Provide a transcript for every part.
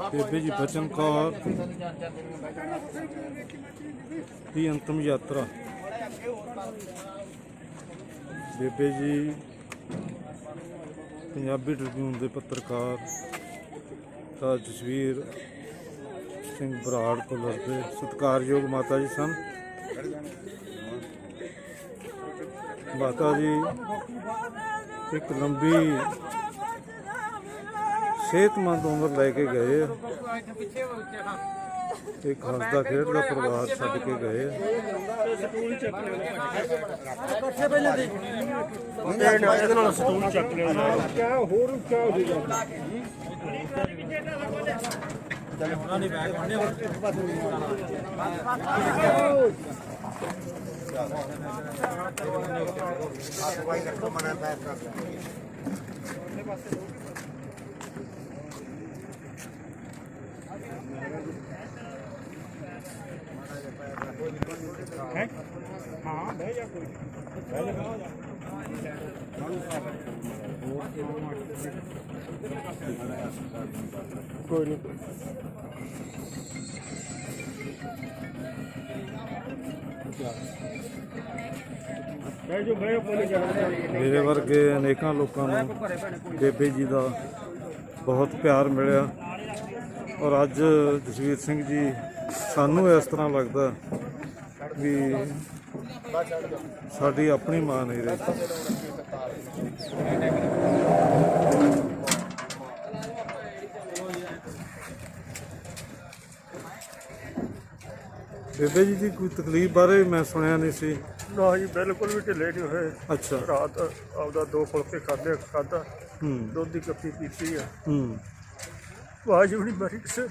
बेबे जी बचन कौर की अंतिम यात्रा। बेबे जी पंजाबी ट्रिब्यून के पत्रकार ता जसवीर सिंह बराड़ भुल्लर के सत्कारयोग माता जी सन। माता जी एक लंबी सेहतमंद उम्र लैके गए, एक हसदा खेडदा परिवार छड्ड के गए। हाँ बह जा कोई नहीं मेरे वर्गे अनेकों लोगों को बेबे जी का बहुत प्यार मिले और अज जसवीर सिंह जी सानू इस तरह लगता भी साडी अपनी मां नहीं रही। बेबे जी की कोई तकलीफ बारे मैं सुनिया नहीं सी। ना जी बिल्कुल भी ढिले नहीं हुए। अच्छा रात आपदा 2 फुलके खाधे खाधा दुध की कप्पी पीती है आवाज भी नहीं मरी किसे।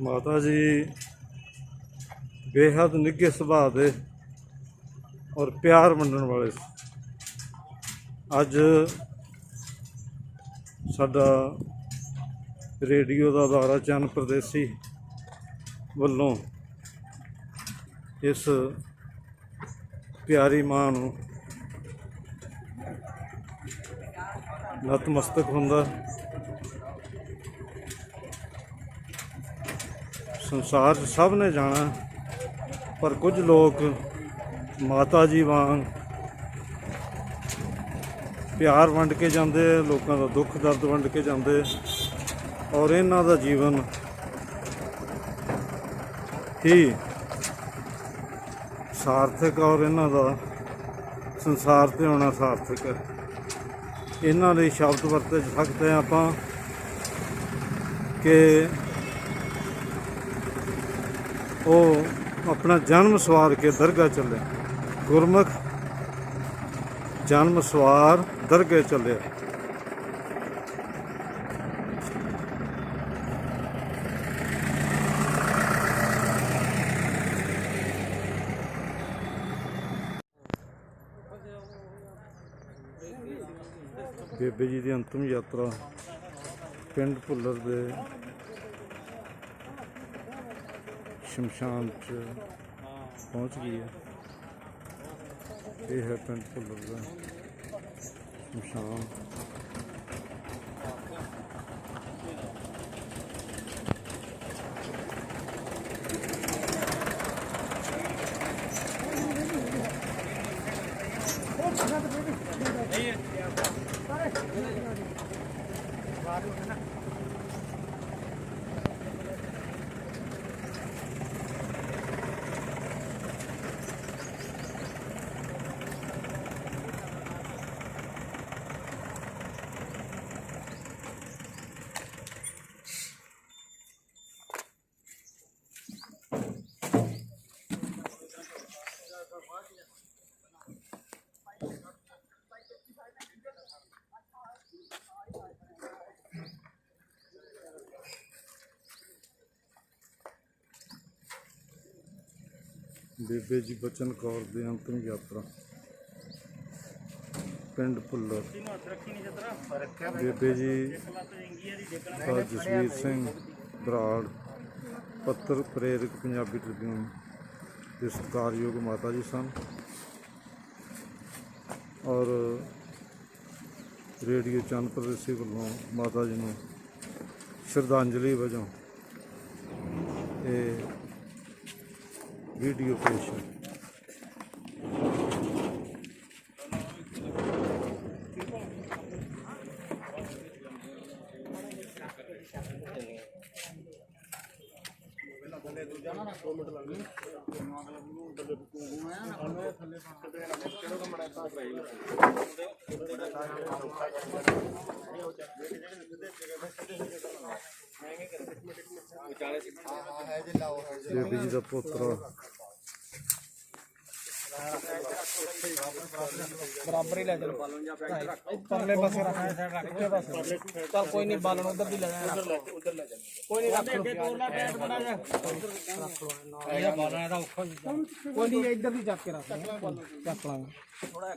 माता जी बेहद निघे सुभाव दे और प्यार वंडण वाले। अज साडा रेडियो का अदारा चन्न परदेसी वल्लों इस प्यारी मां नूं नतमस्तक हुंदा। संसार सब ने जाना पर कुछ लोग माता जी वांग प्यार वंड के जाते, लोगों का दुख दर्द वंड के जाते और इन्हां दा जीवन ही सार्थक और इन्हां दा संसार ते होना सार्थक है। इन्हां दे शब्द वरते सकते हैं आपां कि वो अपना जन्म सवार के दरगाह चले, गुरमुख जन्म सवार दरगाह चले। बेबे जी की अंतिम यात्रा पिंड भुल्लर दे शमशान च पहुँच गई है। ये है पिंड भुल्लर का शमशान। ਬੇਬੇ ਜੀ ਬਚਨ ਕੌਰ ਦੀ ਅੰਤਿਮ ਯਾਤਰਾ ਪਿੰਡ ਭੁੱਲਰ। ਬੇਬੇ ਜੀ ਦਾ ਜਸਵੀਰ ਸਿੰਘ ਬਰਾੜ ਪੱਤਰ ਪ੍ਰੇਰਕ ਪੰਜਾਬੀ ਟ੍ਰਿਬਿਊਨ ਦੇ ਸਤਿਕਾਰਯੋਗ ਮਾਤਾ ਜੀ ਸਨ ਔਰ ਰੇਡੀਓ ਚੰਨ ਪ੍ਰਦੇਸੀ ਵੱਲੋਂ ਮਾਤਾ ਜੀ ਨੂੰ ਸ਼ਰਧਾਂਜਲੀ ਵਜੋਂ ਇਹ ਵੀਡੀਓ ਪੇਸ਼ ਹੈ। ਬੇਬੀ ਜੀ ਦਾ ਪੋਤਰਾ बराबर ही ले चलो परले पासे रखना है साइड रख के बस चल कोई नहीं बालन उधर भी ले जाना कोई नहीं रख लो बैठ बना जा रख लो ये बालन है कोई नहीं इधर भी जाके रख चक लांगे थोड़ा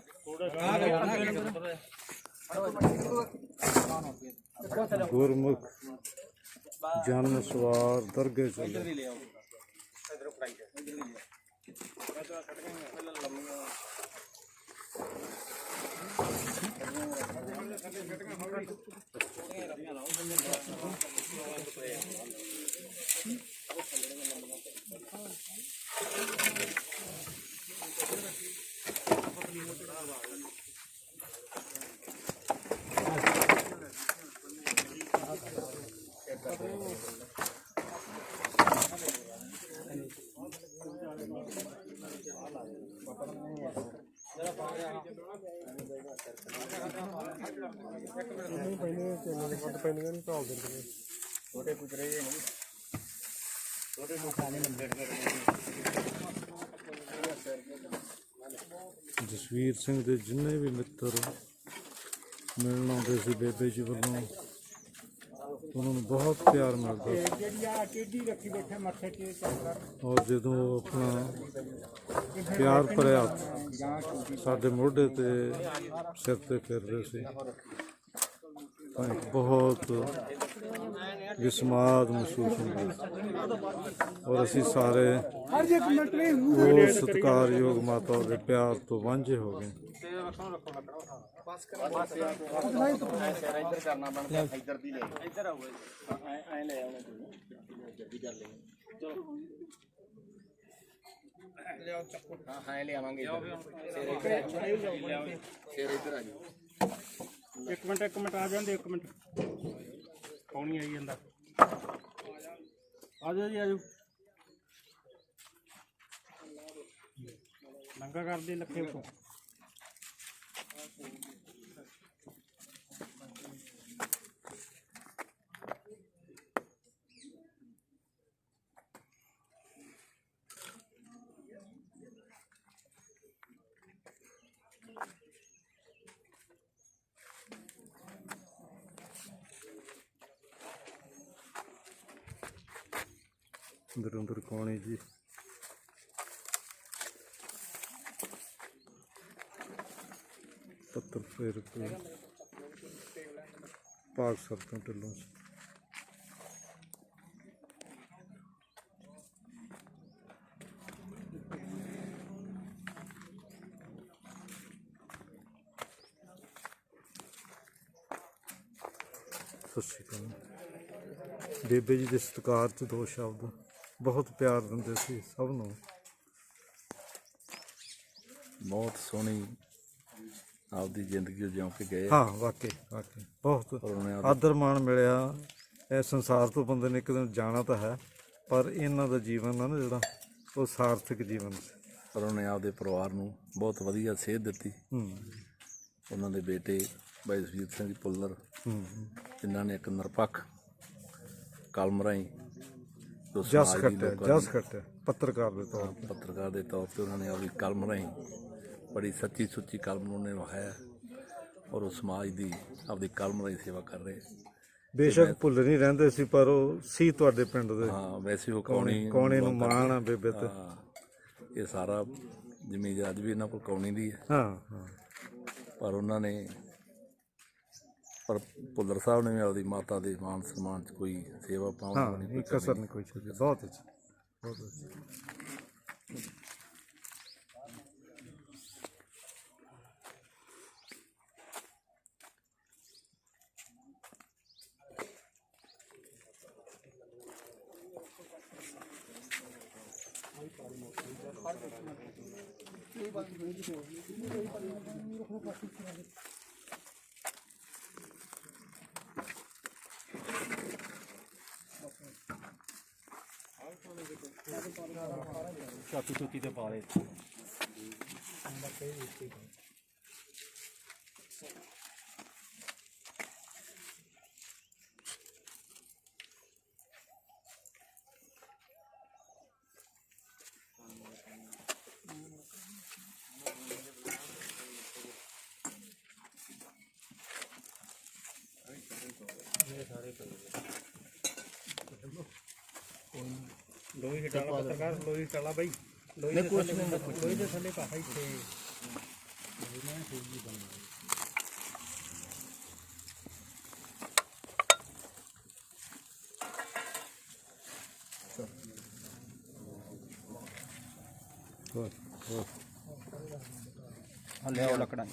ਗੁਰਮੁਖ ਜਨ ਸਵਾਰ ਦਰਗੇ ਚਲੇ। ਜਸਵੀਰ ਸਿੰਘ ਦੇ ਜਿੰਨੇ ਵੀ ਮਿੱਤਰ ਮਿਲਣ ਆਉਂਦੇ ਸੀ ਬੇਬੇ ਜੀ ਵੱਲੋਂ ਉਹਨਾਂ ਨੂੰ ਬਹੁਤ ਪਿਆਰ ਮਿਲਦਾ ਔਰ ਜਦੋਂ ਉਹ ਆਪਣਾ ਪਿਆਰ ਭਰਿਆ ਹੱਥ ਸਾਡੇ ਮੋਢੇ ਤੇ ਸਿਰ ਤੇ ਫੇਰਦੇ ਸੀ ਤਾਂ ਇੱਕ ਬਹੁਤ ਵਿਸਮਾਦ ਮਹਿਸੂਸ ਹੁੰਦਾ ਸੀ ਔਰ ਅਸੀਂ ਸਾਰੇ ਉਹ ਸਤਿਕਾਰਯੋਗ ਮਾਤਾ ਦੇ ਪਿਆਰ ਤੋਂ ਵਾਂਝੇ ਹੋ ਗਏ। एक मिनट आ जाते एक मिनट कौन आई जाता आ जाओ जी आ जाओ नंगा कर दे लखे को ਅੰਦਰ ਅੰਦਰ ਕੌਣ ਹੈ ਜੀ? ਪੱਤਰ ਪ੍ਰੇਰਕ ਪਾਕ ਸਰਤੋਂ ਢਿੱਲੋਂ। ਸਤਿ ਸ਼੍ਰੀ ਅਕਾਲ। ਬੇਬੇ ਜੀ ਦੇ ਸਤਿਕਾਰ 'ਚ ਦੋ ਸ਼ਬਦ। ਬਹੁਤ ਪਿਆਰ ਦਿੰਦੇ ਸੀ ਸਭ ਨੂੰ। ਬਹੁਤ ਸੋਹਣੀ ਆਪਦੀ ਜ਼ਿੰਦਗੀ ਜਿਉਂ ਕੇ ਗਏ। ਹਾਂ ਵਾਕਈ ਬਹੁਤ ਆਦਰ ਮਾਣ ਮਿਲਿਆ। ਇਹ ਸੰਸਾਰ ਤੋਂ ਬੰਦੇ ਨੇ ਇੱਕ ਦਿਨ ਜਾਣਾ ਤਾਂ ਹੈ ਪਰ ਇਹਨਾਂ ਦਾ ਜੀਵਨ ਆ ਨਾ ਜਿਹੜਾ ਉਹ ਸਾਰਥਕ ਜੀਵਨ ਸੀ। ਪਰ ਉਹਨੇ ਆਪਦੇ ਪਰਿਵਾਰ ਨੂੰ ਬਹੁਤ ਵਧੀਆ ਸੇਧ ਦਿੱਤੀ। ਉਹਨਾਂ ਦੇ ਬੇਟੇ ਬਾਈ ਜਸਵੀਰ ਸਿੰਘ ਭੁੱਲਰ ਜਿਨ੍ਹਾਂ ਨੇ ਇੱਕ ਨਿਰਪੱਖ ਕਲਮ ਰਾਹੀਂ ਜਸ ਖੱਟਿਆ ਪੱਤਰਕਾਰ ਦੇ ਤੌਰ ਤੇ ਉਹਨਾਂ ਨੇ ਆਪਦੀ ਕਲਮ ਰਾਹੀਂ ਬੜੀ ਸੱਚੀ ਸੁੱਚੀ ਕਲਮ ਨੂੰ ਉਹਨੇ ਵਹਾਇਆ ਔਰ ਉਹ ਸਮਾਜ ਦੀ ਆਪਦੀ ਕਲਮ ਰਾਹੀਂ ਸੇਵਾ ਕਰ ਰਹੇ। ਬੇਸ਼ੱਕ ਭੁੱਲ ਨਹੀਂ ਰਹਿੰਦੇ ਸੀ ਪਰ ਉਹ ਸੀ ਤੁਹਾਡੇ ਪਿੰਡ ਦੇ। ਹਾਂ ਵੈਸੇ ਉਹ ਕੋਣੇ ਨੂੰ ਮਾਣ ਆ ਬੇਬੇ ਤੇ। ਇਹ ਸਾਰਾ ਜ਼ਮੀਨ ਅੱਜ ਵੀ ਇਹਨਾਂ ਕੋਲ ਕੌਣੀ ਦੀ ਹੈ, ਹਾਂ ਪਰ ਉਹਨਾਂ ਨੇ ਪਰ ਭੁੱਲਰ ਸਾਹਿਬ ਨੇ ਵੀ ਆਪਦੀ ਮਾਤਾ ਦੇ ਮਾਨ ਸਨਮਾਨ 'ਚ ਕੋਈ ਸੇਵਾ ਪਾਉਣ ਹਾਂ ਨਹੀਂ ਇੱਕ ਅਸਰ ਨਹੀਂ ਕੋਈ ਛੱਡਿਆ। ਬਹੁਤ ਅੱਛਾ ਬਹੁਤ ਅੱਛਾ। ਛਾਤੀ ਛੁੱਤੀ ਤੇ ਪਾ ਦੇ ਲੋਹੀ ਹਟਾਲਾ ਪੱਤਰਕਾਰ ਲੋਹੀ ਹਟਾਲਾ ਬਾਈ ਲੋਹੀ ਦੇ ਥੱਲੇ ਪਾਸਾ ਇੱਥੇ ਲਿਆਓ ਲੱਕੜਾਂ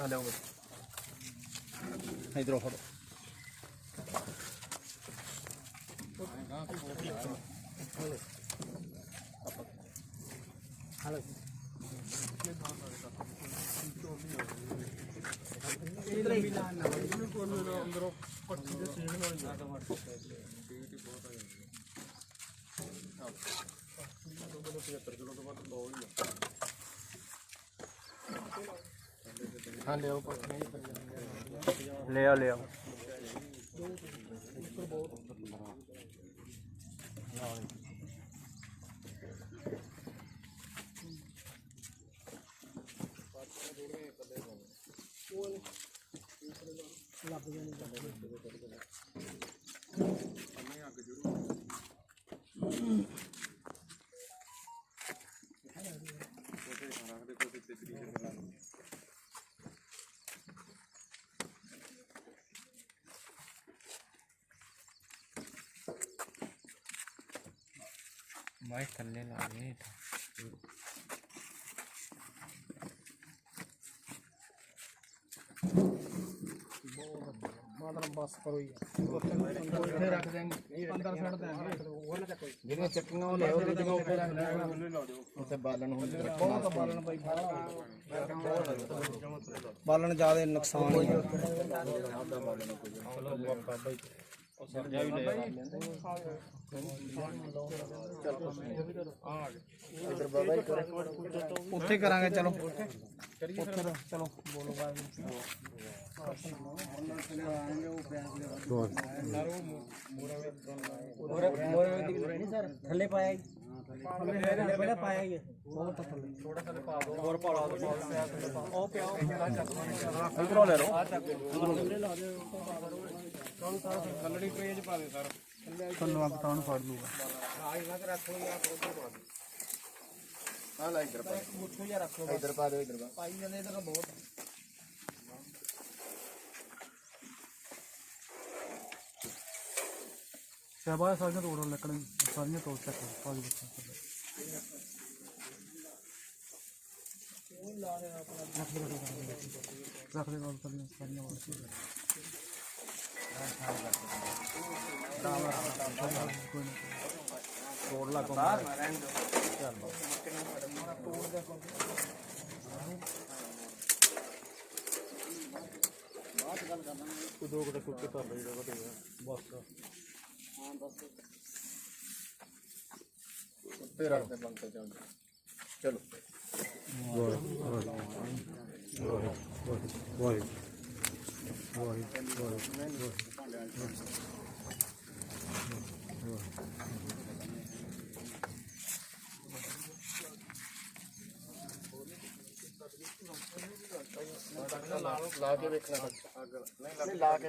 ਲਿਆਓ ਇਧਰੋਂ ਫੜੋ हाँ ले आओ ले आओ ले आओ मैं थल्ले लागे बस करो रख देंगे अंदर छड़ देंगे जिन्हें चटनियां ले आओ जिन्हें ऊपर रख देंगे उसे बालन बहुत बालन भाई बालन ज्यादा नुकसान उत्थे करांगे चलो चलो बोलो थल्ले पाया पहले पाया ही थोड़ा थल्ले पा दो और पा दो ओ पे आओ इधरों ले लो कलड़ी पेज पा दे सर थल्लों आ तान फाड़ लूंगा हां इधर रखो या तो पा दो हां ला इधर पा मुट्ठो या रख लो इधर पा दो इधर पाई जाने इधर बहुत शहबाज सारियां तोड़ लकड़ां सारियां तोड़ तक पाँच बच्चे रख दे सारियां तोड़ ला दो गोटे कुत्ते कर बस चलो ला के देखना नहीं ला के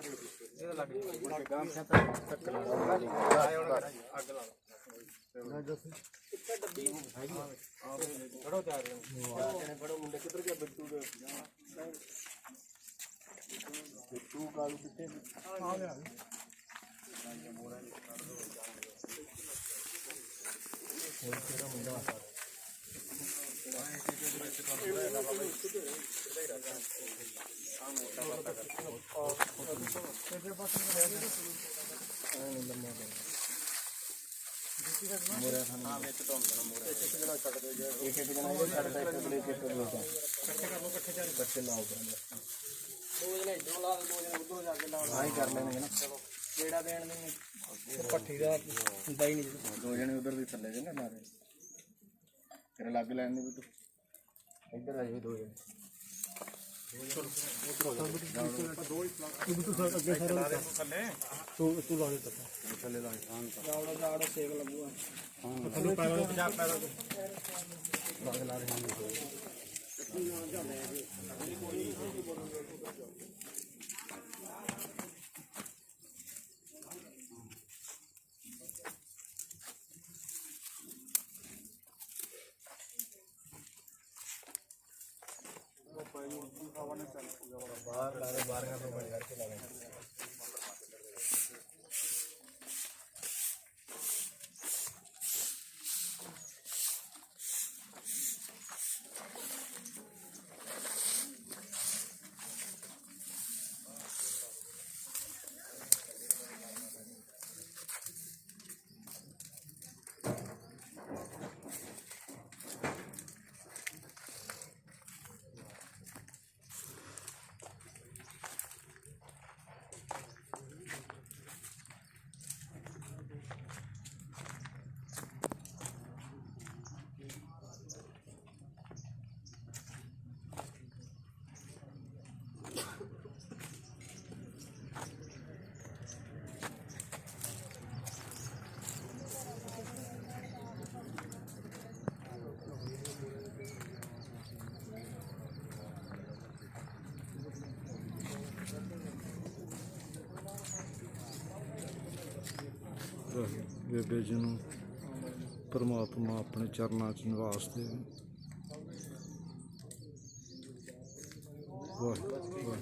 ਜਿਹੜਾ ਦੇਣ ਨਹੀਂ ਪੱਠੀ ਦਾ ਹੁੰਦਾ ਹੀ ਨਹੀਂ। ਦੋ ਜਣੇ ਉਧਰ ਵੀ ਥੱਲੇ ਦੇ ਨਾ ਮਾਰੇ ਤੇਰੇ ਲੱਗ ਲੈਣ ਦੇ ਵੀ ਤੂੰ ਇੱਧਰ ਆ ਜਾਓ ਦੋ ਜਣੇ ਜਾੜਾ ਸੇਕ ਲੱਗੂਗਾ। ਬੇਬੇ ਜੀ ਨੂੰ ਪਰਮਾਤਮਾ ਆਪਣੇ ਚਰਨਾਂ 'ਚ ਨਿਵਾਸ ਦੇਵੇ। ਵਾਹਿਗੁਰੂ ਵਾਹਿਗੁਰੂ।